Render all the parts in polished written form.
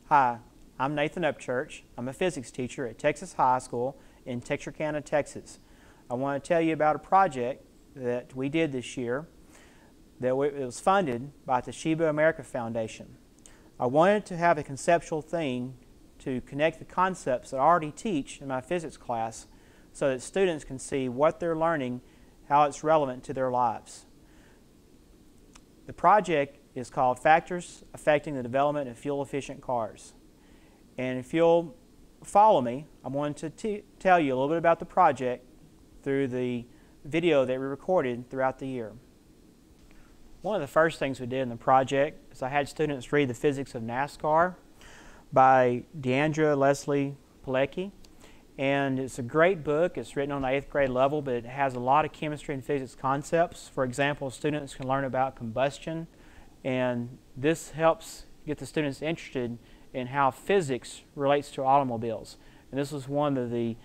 Hi, I'm Nathan Upchurch. I'm a physics teacher at Texas High School in Texarkana, Texas. I want to tell you about a project that we did this year that it was funded by Toshiba America Foundation. I wanted to have a conceptual theme to connect the concepts that I already teach in my physics class so that students can see what they're learning, how it's relevant to their lives. The project is called Factors Affecting the Development of Fuel-Efficient Cars. And if you'll follow me, I'm going to tell you a little bit about the project through the video that we recorded throughout the year. One of the first things we did in the project is I had students read The Physics of NASCAR by Deandra Leslie Pilecki. And it's a great book. It's written on the 8th grade level, but it has a lot of chemistry and physics concepts. For example, students can learn about combustion, and this helps get the students interested in how physics relates to automobiles. And this was one of the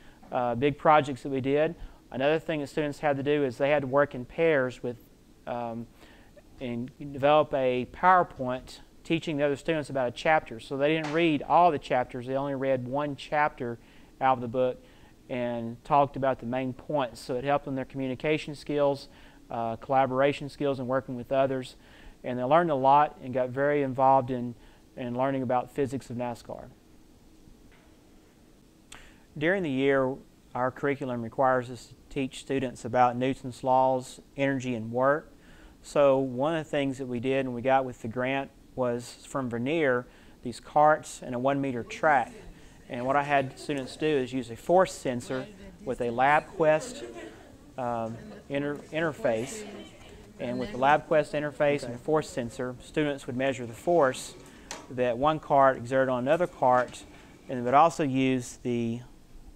big projects that we did. Another thing that students had to do is they had to work in pairs with and develop a PowerPoint teaching the other students about a chapter. So they didn't read all the chapters, they only read one chapter out of the book and talked about the main points. So it helped them their communication skills, collaboration skills, and working with others. And they learned a lot and got very involved in learning about physics of NASCAR. During the year, our curriculum requires us to teach students about Newton's laws, energy, and work. So one of the things that we did and we got with the grant was from Vernier, these carts and a 1-meter track. And what I had students do is use a force sensor with a LabQuest interface. And with the LabQuest interface and a force sensor, students would measure the force that one cart exerted on another cart, and they would also use the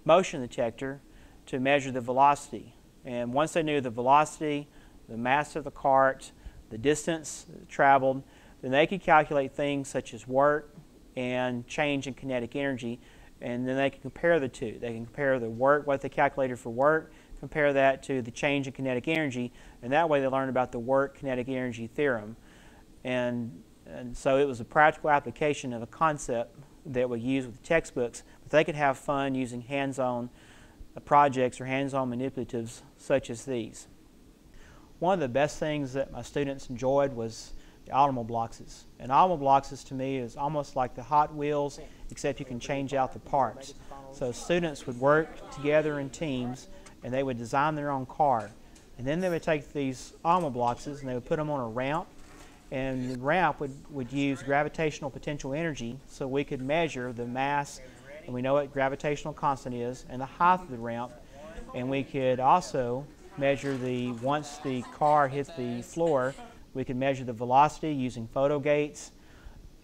motion detector to measure the velocity. And once they knew the velocity, the mass of the cart, the distance traveled, then they could calculate things such as work and change in kinetic energy, and then they can compare the two. They can compare the work, what they calculated for work, compare that to the change in kinetic energy, and that way they learn about the work kinetic energy theorem. And so it was a practical application of a concept that we use with the textbooks, but they could have fun using hands-on projects or hands-on manipulatives such as these. One of the best things that my students enjoyed was the automobiloxes. And automobiloxes to me is almost like the Hot Wheels, except you can change out the parts. So students would work together in teams and they would design their own car. And then they would take these automobiloxes and they would put them on a ramp, and the ramp would use gravitational potential energy so we could measure the mass, and we know what gravitational constant is, and the height of the ramp. And we could also measure once the car hit the floor, we could measure the velocity using photo gates,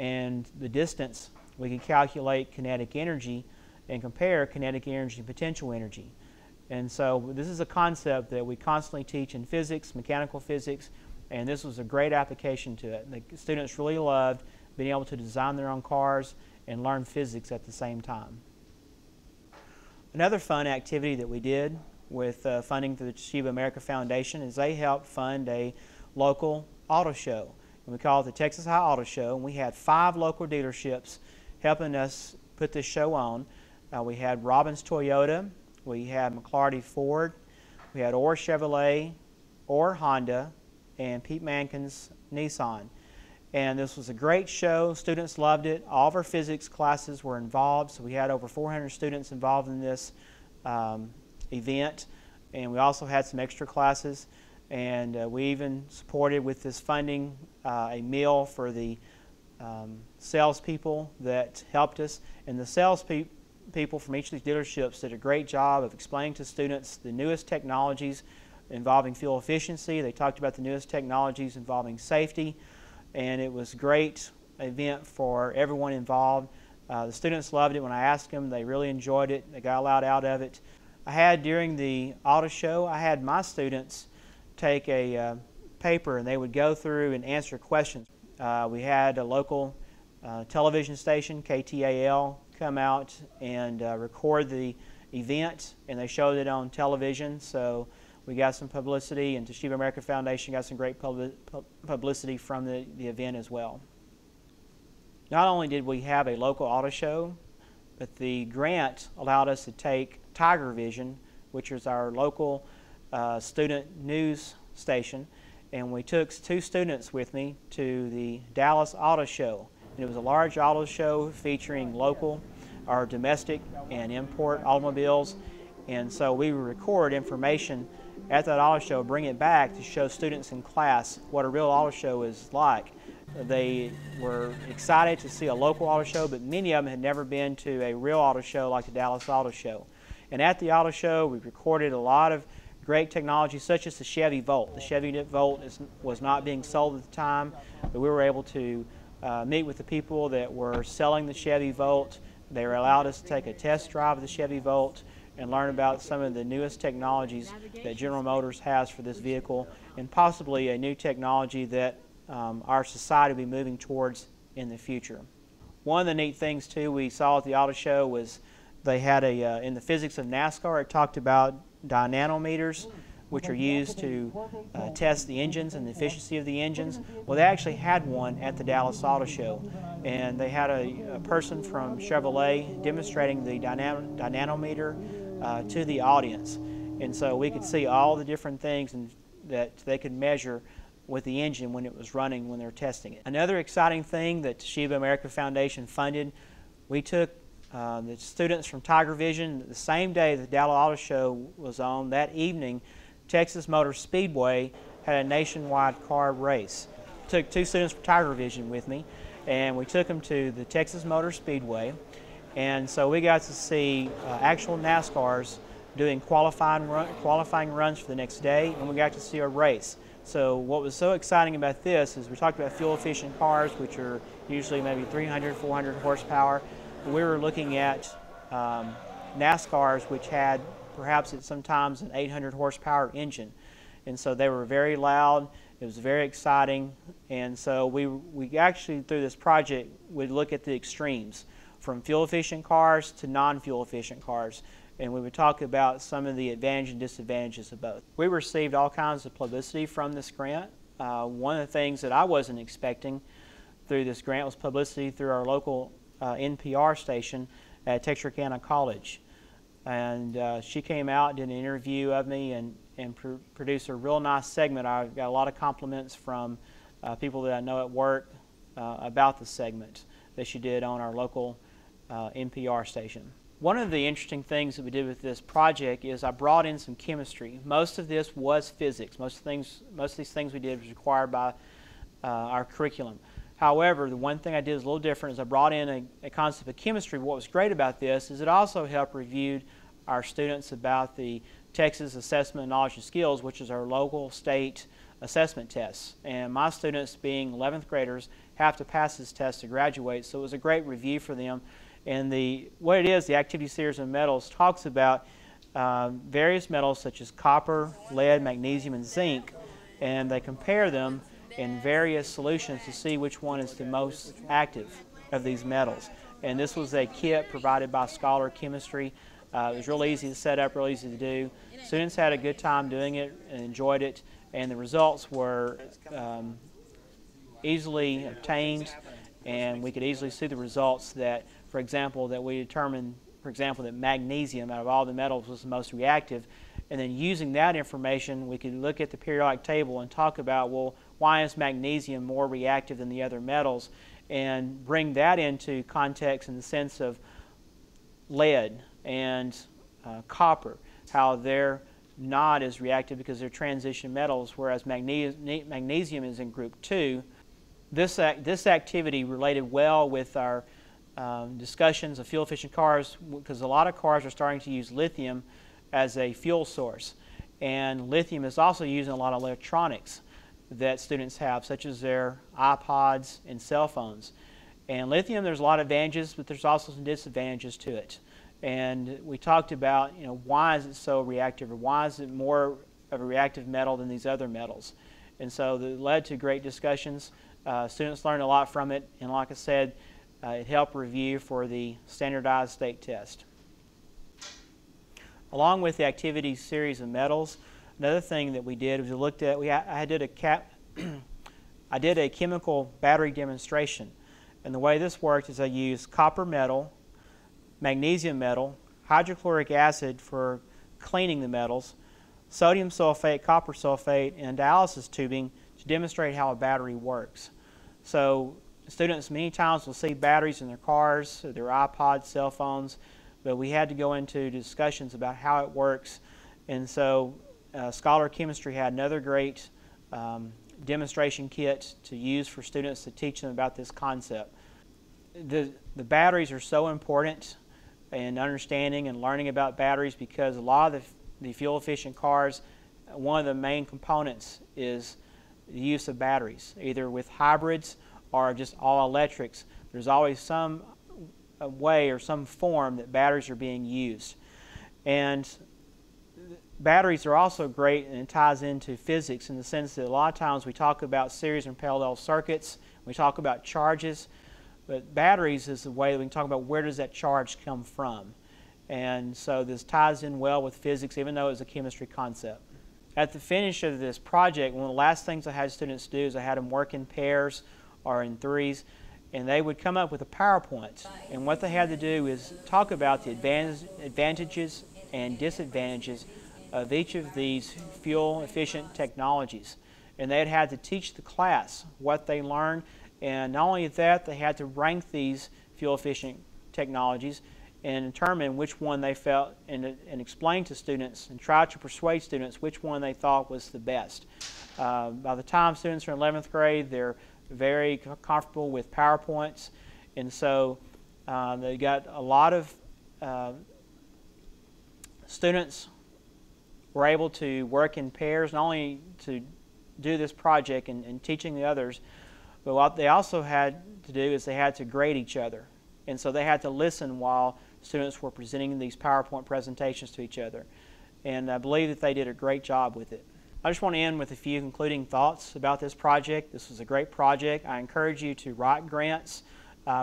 and the distance. We could calculate kinetic energy and compare kinetic energy and potential energy. And so this is a concept that we constantly teach in physics, mechanical physics, and this was a great application to it. The students really loved being able to design their own cars and learn physics at the same time. Another fun activity that we did with funding through the Toshiba America Foundation is they helped fund a local auto show. And we call it the Texas High Auto Show, and we had 5 local dealerships helping us put this show on. We had Robbins Toyota, we had McClarty Ford, we had Orr Chevrolet, Orr Honda, and Pete Mankin's Nissan. And this was a great show. Students loved it. All of our physics classes were involved, so we had over 400 students involved in this event. And we also had some extra classes. And we even supported with this funding a meal for the salespeople that helped us. And the salespeople from each of these dealerships did a great job of explaining to students the newest technologies involving fuel efficiency. They talked about the newest technologies involving safety. And it was a great event for everyone involved. The students loved it. When I asked them, they really enjoyed it. They got a lot out of it. I had, during the auto show, I had my students take a paper and they would go through and answer questions. We had a local television station, KTAL, come out and record the event, and they showed it on television. So we got some publicity, and Toshiba America Foundation got some great publicity from the event as well. Not only did we have a local auto show, but the grant allowed us to take Tiger Vision, which is our local student news station, and we took 2 students with me to the Dallas Auto Show. And it was a large auto show featuring local or domestic and import automobiles, and so we would record information at that auto show, bring it back to show students in class what a real auto show is like. They were excited to see a local auto show, but many of them had never been to a real auto show like the Dallas Auto Show. And at the auto show, we recorded a lot of great technology, such as the Chevy Volt. The Chevy Volt was not being sold at the time, but we were able to meet with the people that were selling the Chevy Volt. They were allowed us to take a test drive of the Chevy Volt and learn about some of the newest technologies that General Motors has for this vehicle, and possibly a new technology that our society will be moving towards in the future. One of the neat things too we saw at the auto show was they had in the physics of NASCAR, it talked about dynamometers, which are used to test the engines and the efficiency of the engines. Well, they actually had one at the Dallas Auto Show, and they had a person from Chevrolet demonstrating the dynamometer to the audience. And so we could see all the different things that they could measure with the engine when it was running, when they were testing it. Another exciting thing that Toshiba America Foundation funded, we took the students from Tiger Vision the same day the Dallas Auto Show was on. That evening, Texas Motor Speedway had a nationwide car race. Took 2 students from Tiger Vision with me, and we took them to the Texas Motor Speedway, and so we got to see actual NASCARs doing qualifying runs for the next day, and we got to see a race. So what was so exciting about this is we talked about fuel-efficient cars, which are usually maybe 300, 400 horsepower. We were looking at NASCARs, which had perhaps at sometimes an 800 horsepower engine. And so they were very loud. It was very exciting. And so we actually, through this project, would look at the extremes, from fuel-efficient cars to non-fuel efficient cars. And we would talk about some of the advantages and disadvantages of both. We received all kinds of publicity from this grant. One of the things that I wasn't expecting through this grant was publicity through our local NPR station at Texarkana College. And she came out, did an interview of me, and produced a real nice segment. I got a lot of compliments from people that I know at work about the segment that she did on our local NPR station. One of the interesting things that we did with this project is I brought in some chemistry. Most of this was physics. Most of these things we did was required by our curriculum. However, the one thing I did was a little different is I brought in a concept of chemistry. What was great about this is it also helped review our students about the Texas Assessment of Knowledge and Skills, which is our local state assessment tests. And my students, being 11th graders, have to pass this test to graduate, so it was a great review for them. And what it is, the activity series of metals, talks about various metals such as copper, lead, magnesium, and zinc, and they compare them in various solutions to see which one is the most active of these metals. And this was a kit provided by Scholar Chemistry. It was real easy to set up, real easy to do. Students had a good time doing it and enjoyed it, and the results were easily obtained, and we could easily see the results that, for example, that we determined, for example, that magnesium out of all the metals was the most reactive. And then using that information, we could look at the periodic table and talk about, well, why is magnesium more reactive than the other metals, and bring that into context in the sense of lead and copper, how they're not as reactive because they're transition metals, whereas magnesium is in group 2. This activity related well with our discussions of fuel-efficient cars, because a lot of cars are starting to use lithium as a fuel source. And lithium is also used in a lot of electronics that students have, such as their iPods and cell phones. And lithium, there's a lot of advantages, but there's also some disadvantages to it. And we talked about, why is it so reactive, or why is it more of a reactive metal than these other metals? And so that led to great discussions. Students learned a lot from it, and like I said, it helped review for the standardized state test. Along with the activity series of metals, another thing that we did was we looked at, I did a chemical battery demonstration. And the way this works is I use copper metal, magnesium metal, hydrochloric acid for cleaning the metals, sodium sulfate, copper sulfate, and dialysis tubing to demonstrate how a battery works. So students many times will see batteries in their cars, their iPods, cell phones, but we had to go into discussions about how it works. And so Scholar Chemistry had another great demonstration kit to use for students to teach them about this concept. The batteries are so important in understanding and learning about batteries because a lot of the fuel-efficient cars, one of the main components is the use of batteries, either with hybrids or just all electrics. There's always some way or some form that batteries are being used. And batteries are also great, and it ties into physics in the sense that a lot of times we talk about series and parallel circuits, we talk about charges, but batteries is the way that we can talk about where does that charge come from. And so this ties in well with physics, even though it's a chemistry concept. At the finish of this project, one of the last things I had students do is I had them work in pairs or in threes, and they would come up with a PowerPoint. And what they had to do is talk about the advantages and disadvantages of each of these fuel-efficient technologies. And they had to teach the class what they learned, and not only that, they had to rank these fuel-efficient technologies and determine which one they felt and explain to students and try to persuade students which one they thought was the best. By the time students are in 11th grade, they're very comfortable with PowerPoints, and so they got a lot of students were able to work in pairs, not only to do this project and teaching the others, but what they also had to do is they had to grade each other. And so they had to listen while students were presenting these PowerPoint presentations to each other. And I believe that they did a great job with it. I just want to end with a few concluding thoughts about this project. This was a great project. I encourage you to write grants,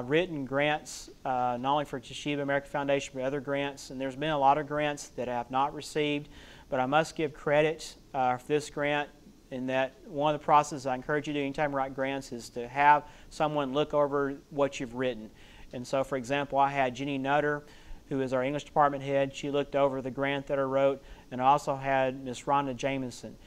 written grants, not only for Toshiba America Foundation, but other grants. And there's been a lot of grants that I have not received, but I must give credit for this grant in that one of the processes I encourage you to do anytime you write grants is to have someone look over what you've written. And so, for example, I had Jenny Nutter, who is our English department head. She looked over the grant that I wrote, and I also had Miss Rhonda Jamison.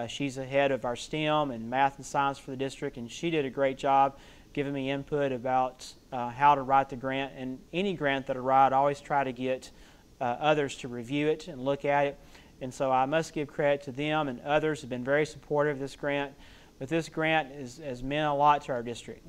She's the head of our STEM and math and science for the district, and she did a great job giving me input about how to write the grant. And any grant that I write, I always try to get others to review it and look at it. And so I must give credit to them, and others have been very supportive of this grant. But this grant has meant a lot to our district.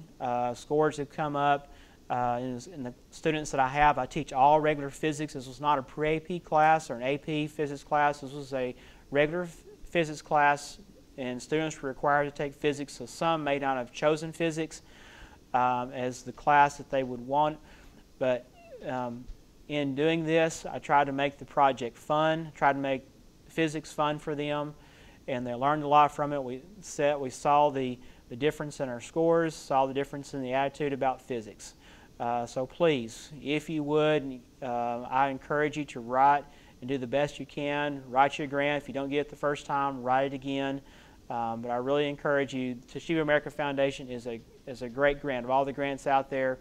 Scores have come up. In the students that I have, I teach all regular physics. This was not a pre-AP class or an AP physics class. This was a regular physics class, and students were required to take physics, so some may not have chosen physics as the class that they would want. But in doing this, I tried to make the project fun, tried to make physics fun for them, and they learned a lot from it. We saw the difference in our scores, saw the difference in the attitude about physics. So please, if you would, I encourage you to write and do the best you can. Write your grant. If you don't get it the first time, write it again. But I really encourage you. Toshiba America Foundation is a great grant. Of all the grants out there,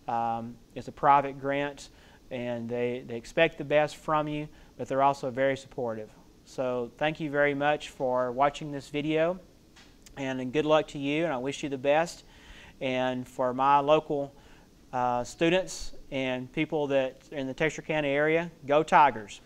it's a private grant, and they expect the best from you, but they're also very supportive. So thank you very much for watching this video, and good luck to you, and I wish you the best. And for my local students and people that are in the Texarkana area, go Tigers.